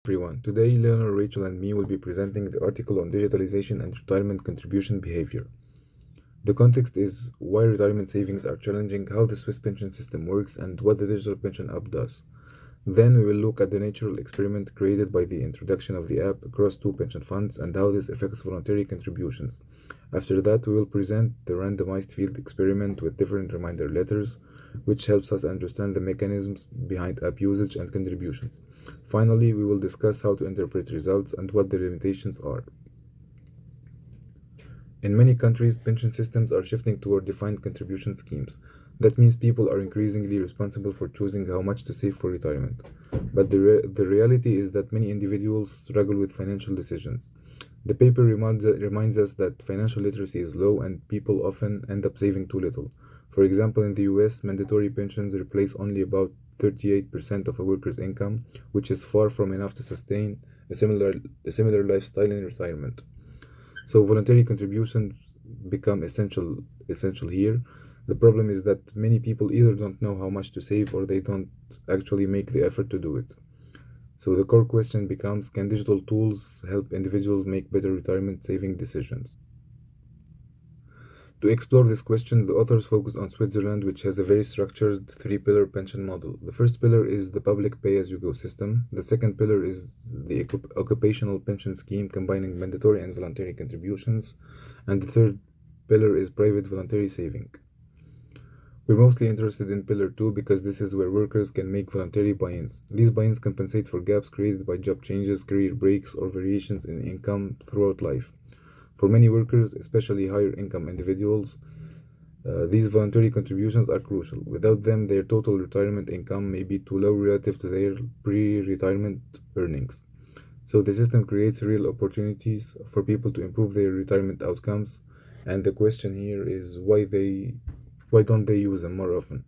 Everyone. Today, Leonor, Rachel, and me will be presenting the article on digitalization and retirement contribution behavior. The context is why retirement savings are challenging, how the Swiss pension system works, and what the digital pension app does. Then we will look at the natural experiment created by the introduction of the app across two pension funds and how this affects voluntary contributions. After that, we will present the randomized field experiment with different reminder letters, which helps us understand the mechanisms behind app usage and contributions. Finally, we will discuss how to interpret results and what the limitations are. In many countries, pension systems are shifting toward defined contribution schemes. That means people are increasingly responsible for choosing how much to save for retirement. But the reality is that many individuals struggle with financial decisions. The paper reminds us that financial literacy is low and people often end up saving too little. For example, in the US, mandatory pensions replace only about 38% of a worker's income, which is far from enough to sustain a similar lifestyle in retirement. So voluntary contributions become essential here. The problem is that many people either don't know how much to save or they don't actually make the effort to do it. So the core question becomes, can digital tools help individuals make better retirement saving decisions? To explore this question, the authors focus on Switzerland, which has a very structured three-pillar pension model. The first pillar is the public pay-as-you-go system. The second pillar is the occupational pension scheme combining mandatory and voluntary contributions. And the third pillar is private voluntary saving. We're mostly interested in Pillar 2 because this is where workers can make voluntary buy-ins. These buy-ins compensate for gaps created by job changes, career breaks, or variations in income throughout life. For many workers, especially higher income individuals, these voluntary contributions are crucial. Without them, their total retirement income may be too low relative to their pre-retirement earnings. So the system creates real opportunities for people to improve their retirement outcomes, and the question here is why don't they use them more often?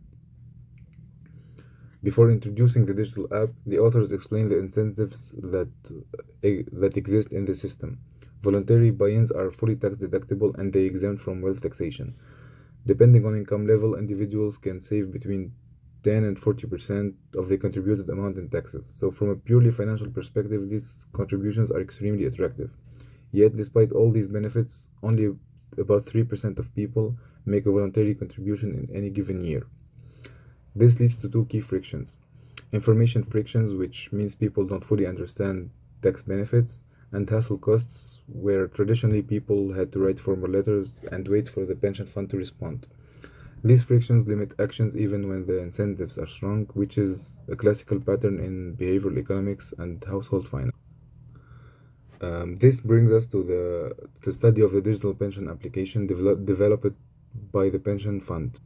Before introducing the digital app, the authors explain the incentives that exist in the system. Voluntary buy-ins are fully tax deductible and they exempt from wealth taxation. Depending on income level, individuals can save between 10 and 40% of the contributed amount in taxes. So from a purely financial perspective, these contributions are extremely attractive. Yet, despite all these benefits, only about 3% of people make a voluntary contribution in any given year. This leads to two key frictions. Information frictions, which means people don't fully understand tax benefits, and hassle costs, where traditionally people had to write formal letters and wait for the pension fund to respond. These frictions limit actions even when the incentives are strong, which is a classical pattern in behavioral economics and household finance. This brings us to the study of the digital pension application developed by the pension fund.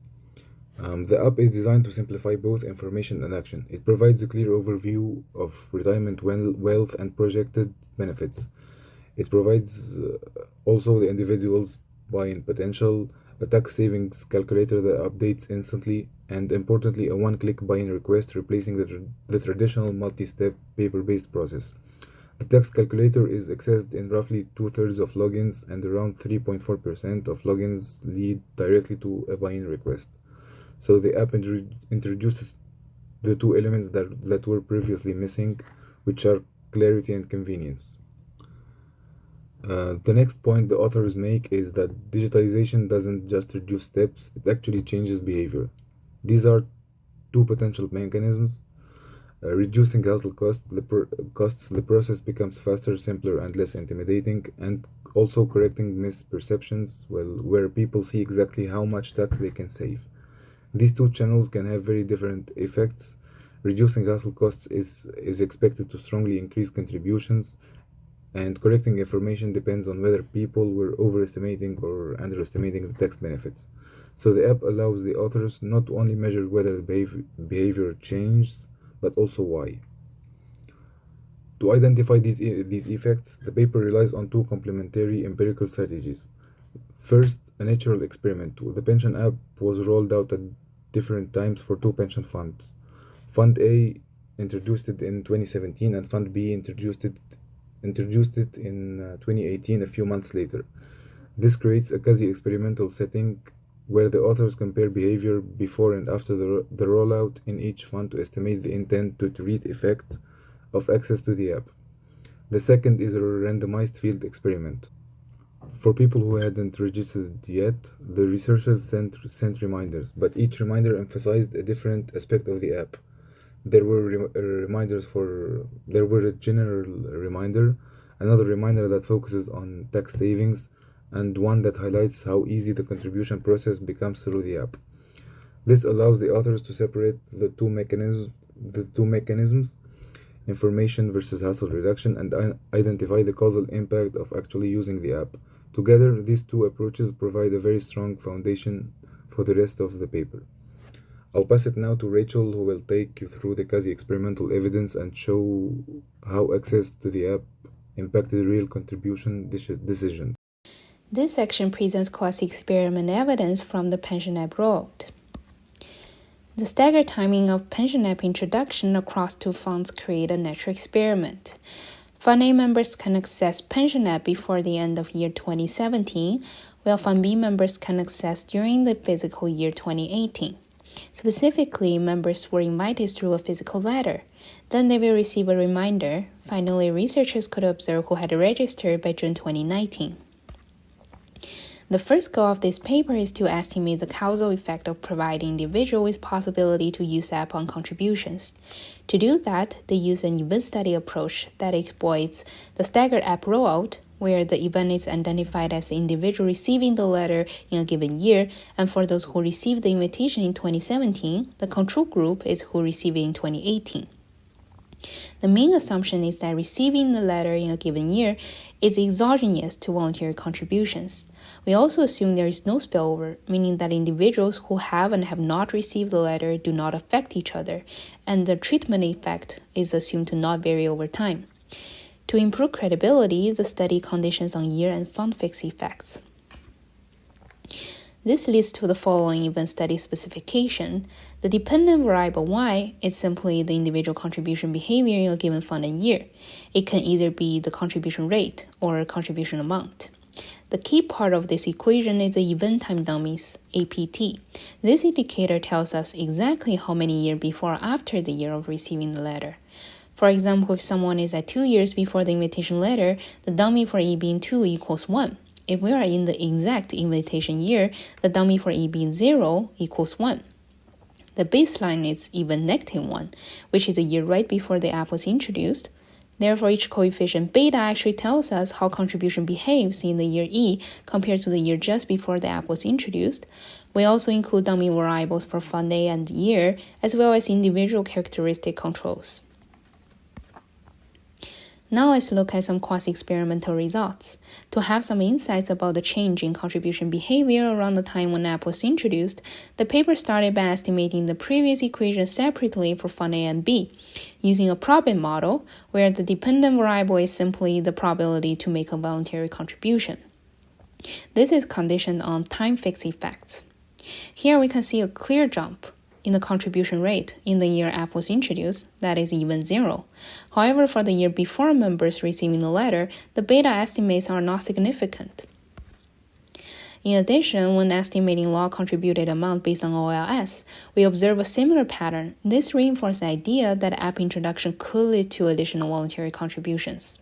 The app is designed to simplify both information and action. It provides a clear overview of retirement wealth and projected benefits. It provides also the individual's buy-in potential, a tax savings calculator that updates instantly, and importantly, a one-click buy-in request replacing the traditional multi-step paper-based process. The tax calculator is accessed in roughly two-thirds of logins, and around 3.4% of logins lead directly to a buy-in request. So the app introduces the two elements that were previously missing, which are clarity and convenience. The next point the authors make is that digitalization doesn't just reduce steps, it actually changes behavior. These are two potential mechanisms. Reducing hassle costs, the process becomes faster, simpler, and less intimidating, and also correcting misperceptions, well, where people see exactly how much tax they can save. These two channels can have very different effects. Reducing hassle costs is expected to strongly increase contributions, and correcting information depends on whether people were overestimating or underestimating the tax benefits. So the app allows the authors not to only measure whether the behavior changed, but also why. To identify these effects, the paper relies on two complementary empirical strategies. First, a natural experiment. The pension app was rolled out at different times for two pension funds. Fund A introduced it in 2017 and Fund B introduced it in 2018, a few months later. This creates a quasi-experimental setting where the authors compare behavior before and after the rollout in each fund to estimate the intent to read effect of access to the app. The second is a randomized field experiment. For people who hadn't registered yet, the researchers sent reminders, but each reminder emphasized a different aspect of the app. There were a general reminder, another reminder that focuses on tax savings, and one that highlights how easy the contribution process becomes through the app. This allows the authors to separate the two mechanisms, information versus hassle reduction, and identify the causal impact of actually using the app. Together, these two approaches provide a very strong foundation for the rest of the paper. I'll pass it now to Rachel, who will take you through the quasi experimental evidence and show how access to the app impacted real contribution decisions. This section presents quasi-experiment evidence from the pension app rollout. The staggered timing of pension app introduction across two funds create a natural experiment. Fund A members can access pension app before the end of year 2017, while Fund B members can access during the fiscal year 2018. Specifically, members were invited through a physical letter. Then they will receive a reminder. Finally, researchers could observe who had registered by June 2019. The first goal of this paper is to estimate the causal effect of providing individuals with possibility to use app on contributions. To do that, they use an event study approach that exploits the staggered app rollout, where the event is identified as the individual receiving the letter in a given year, and for those who received the invitation in 2017, the control group is who received it in 2018. The main assumption is that receiving the letter in a given year is exogenous to voluntary contributions. We also assume there is no spillover, meaning that individuals who have and have not received the letter do not affect each other, and the treatment effect is assumed to not vary over time. To improve credibility, the study conditions on year and fund fixed effects. This leads to the following event study specification. The dependent variable y is simply the individual contribution behavior in a given fund and year. It can either be the contribution rate or contribution amount. The key part of this equation is the event time dummies, APT. This indicator tells us exactly how many years before or after the year of receiving the letter. For example, if someone is at 2 years before the invitation letter, the dummy for E being 2 equals 1. If we are in the exact invitation year, the dummy for E being 0 equals 1. The baseline is even -1, which is a year right before the app was introduced. Therefore, each coefficient beta actually tells us how contribution behaves in the year E compared to the year just before the app was introduced. We also include dummy variables for fund A and year, as well as individual characteristic controls. Now let's look at some quasi-experimental results. To have some insights about the change in contribution behavior around the time when app was introduced, the paper started by estimating the previous equation separately for Fund A and B, using a probit model where the dependent variable is simply the probability to make a voluntary contribution. This is conditioned on time-fixed effects. Here we can see a clear jump in the contribution rate in the year app was introduced, that is even 0. However, for the year before members receiving the letter, the beta estimates are not significant. In addition, when estimating log contributed amount based on OLS, we observe a similar pattern. This reinforces the idea that app introduction could lead to additional voluntary contributions.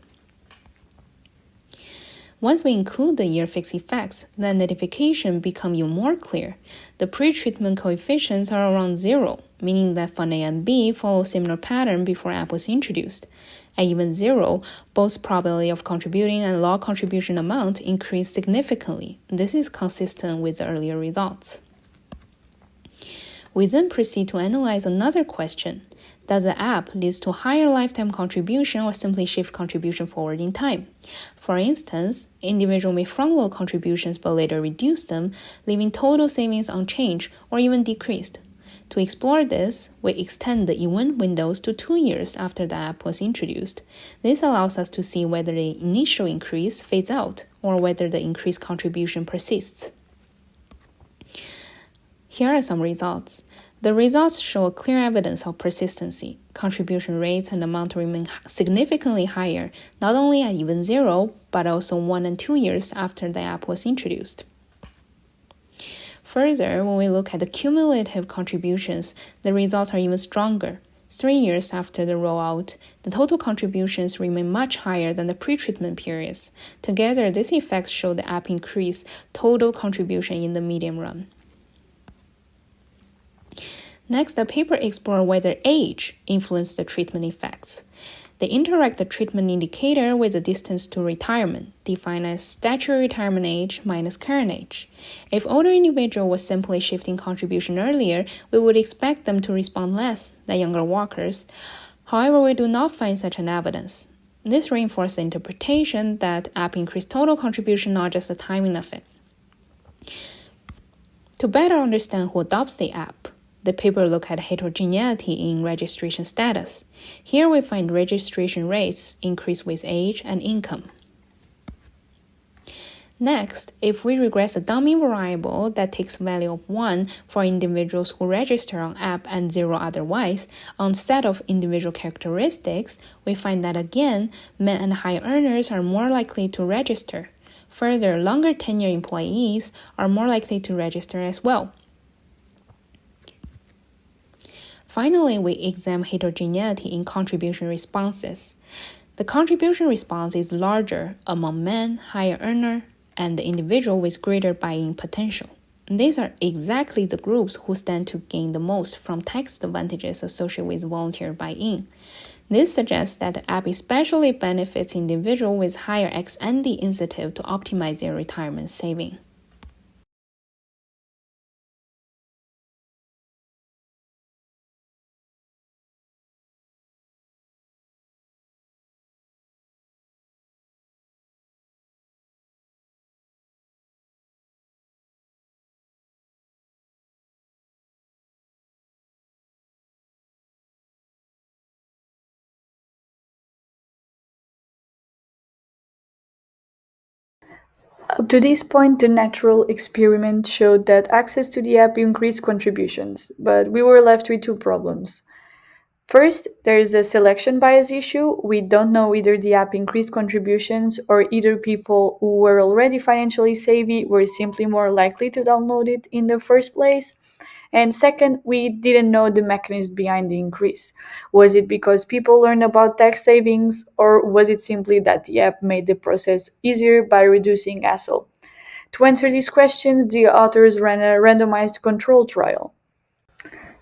Once we include the year-fixed effects, the identification becomes even more clear. The pre-treatment coefficients are around 0, meaning that Fund A and B follow a similar pattern before app was introduced. At even 0, both probability of contributing and log contribution amount increase significantly. This is consistent with the earlier results. We then proceed to analyze another question. Does the app lead to higher lifetime contribution or simply shift contribution forward in time? For instance, individual may front-load contributions but later reduce them, leaving total savings unchanged or even decreased. To explore this, we extend the event windows to 2 years after the app was introduced. This allows us to see whether the initial increase fades out or whether the increased contribution persists. Here are some results. The results show a clear evidence of persistency. Contribution rates and amount remain significantly higher, not only at even 0, but also 1 and 2 years after the app was introduced. Further, when we look at the cumulative contributions, the results are even stronger. 3 years after the rollout, the total contributions remain much higher than the pre-treatment periods. Together, these effects show the app increase total contribution in the medium run. Next, the paper explored whether age influenced the treatment effects. They interact the treatment indicator with the distance to retirement, defined as statutory retirement age minus current age. If older individual was simply shifting contribution earlier, we would expect them to respond less than younger workers. However, we do not find such an evidence. This reinforces the interpretation that app increased total contribution, not just the timing of it. To better understand who adopts the app, the paper looked at heterogeneity in registration status. Here we find registration rates increase with age and income. Next, if we regress a dummy variable that takes value of 1 for individuals who register on app and 0 otherwise, on set of individual characteristics, we find that again, men and high earners are more likely to register. Further, longer tenure employees are more likely to register as well. Finally, we examine heterogeneity in contribution responses. The contribution response is larger among men, higher earner, and the individual with greater buy-in potential. These are exactly the groups who stand to gain the most from tax advantages associated with volunteer buy-in. This suggests that the app especially benefits individuals with higher ex-ante incentive to optimize their retirement saving. Up to this point, the natural experiment showed that access to the app increased contributions, but we were left with two problems. First, there is a selection bias issue. We don't know whether the app increased contributions or either people who were already financially savvy were simply more likely to download it in the first place. And second, we didn't know the mechanism behind the increase. Was it because people learned about tax savings, or was it simply that the app made the process easier by reducing hassle? To answer these questions, the authors ran a randomized control trial.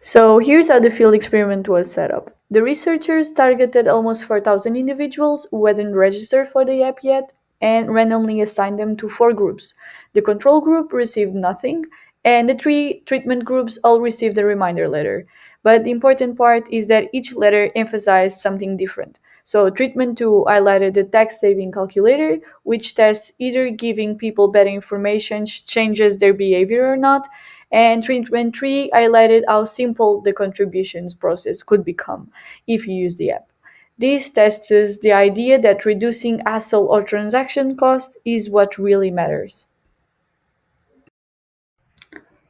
So here's how the field experiment was set up. The researchers targeted almost 4,000 individuals who hadn't registered for the app yet and randomly assigned them to four groups. The control group received nothing, and the three treatment groups all received a reminder letter. But the important part is that each letter emphasized something different. So, treatment 2 highlighted the tax saving calculator, which tests either giving people better information changes their behavior or not, and treatment 3 highlighted how simple the contributions process could become if you use the app. This tests the idea that reducing hassle or transaction cost is what really matters.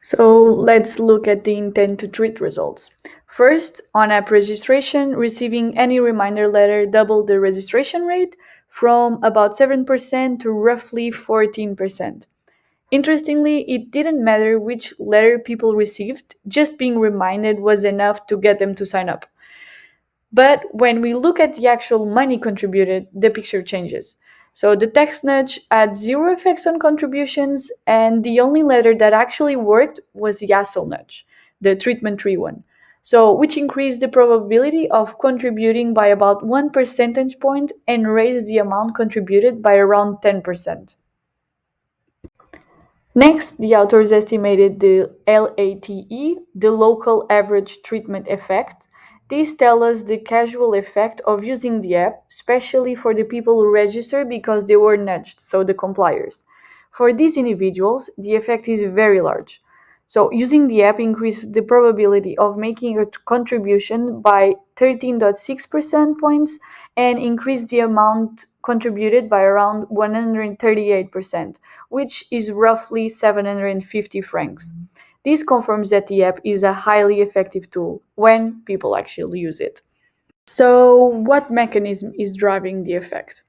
So let's look at the intent to treat results. First, on app registration, receiving any reminder letter doubled the registration rate from about 7% to roughly 14%. Interestingly, it didn't matter which letter people received, just being reminded was enough to get them to sign up. But when we look at the actual money contributed, the picture changes. So the text nudge had zero effects on contributions, and the only letter that actually worked was the hassle nudge, the treatment tree one. So, which increased the probability of contributing by about 1 percentage point and raised the amount contributed by around 10%. Next, the authors estimated the LATE, the local average treatment effect. This tells us the casual effect of using the app, especially for the people who register because they were nudged, so the compliers. For these individuals, the effect is very large. So, using the app increased the probability of making a contribution by 13.6% points and increased the amount contributed by around 138%, which is roughly 750 francs. This confirms that the app is a highly effective tool when people actually use it. So, what mechanism is driving the effect?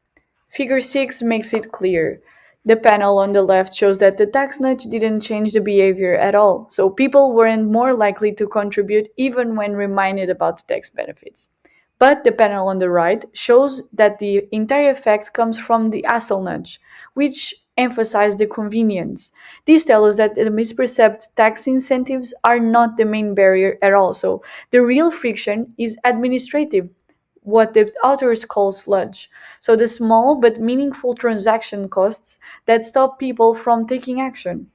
Figure 6 makes it clear. The panel on the left shows that the tax nudge didn't change the behavior at all, so people weren't more likely to contribute even when reminded about the tax benefits. But the panel on the right shows that the entire effect comes from the hassle nudge, which emphasized the convenience. These tell us that the misperceived tax incentives are not the main barrier at all, so the real friction is administrative, what the authors call sludge. So the small but meaningful transaction costs that stop people from taking action.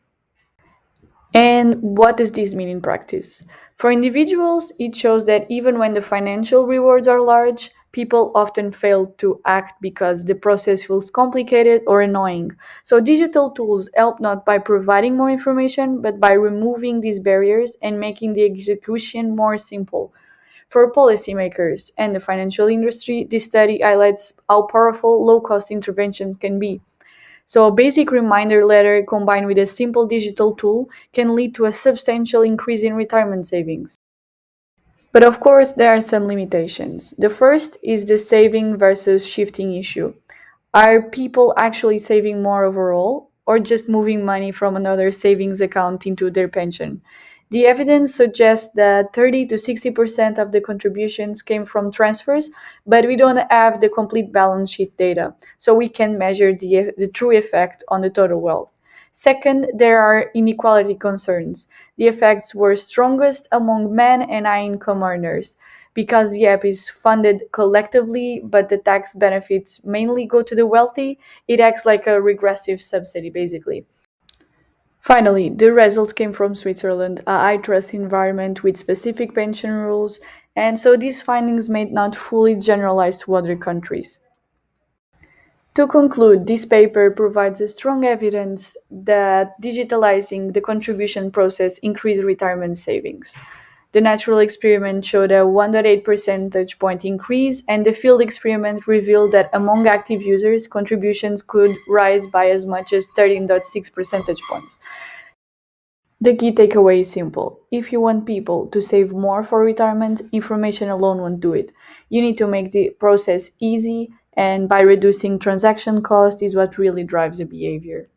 And what does this mean in practice? For individuals, it shows that even when the financial rewards are large, people often fail to act because the process feels complicated or annoying. So digital tools help not by providing more information, but by removing these barriers and making the execution more simple. For policymakers and the financial industry, this study highlights how powerful low cost interventions can be. So, a basic reminder letter combined with a simple digital tool can lead to a substantial increase in retirement savings. But of course, there are some limitations. The first is the saving versus shifting issue. Are people actually saving more overall, or just moving money from another savings account into their pension? The evidence suggests that 30 to 60% of the contributions came from transfers, but we don't have the complete balance sheet data, so we can measure the true effect on the total wealth. Second, there are inequality concerns. The effects were strongest among men and high income earners. Because the app is funded collectively, but the tax benefits mainly go to the wealthy, it acts like a regressive subsidy, basically. Finally, the results came from Switzerland, a high trust environment with specific pension rules, and so these findings may not fully generalize to other countries. To conclude, this paper provides a strong evidence that digitalizing the contribution process increased retirement savings. The natural experiment showed a 1.8 percentage point increase, and the field experiment revealed that among active users, contributions could rise by as much as 13.6 percentage points. The key takeaway is simple. If you want people to save more for retirement, information alone won't do it. You need to make the process easy, and by reducing transaction cost is what really drives the behavior.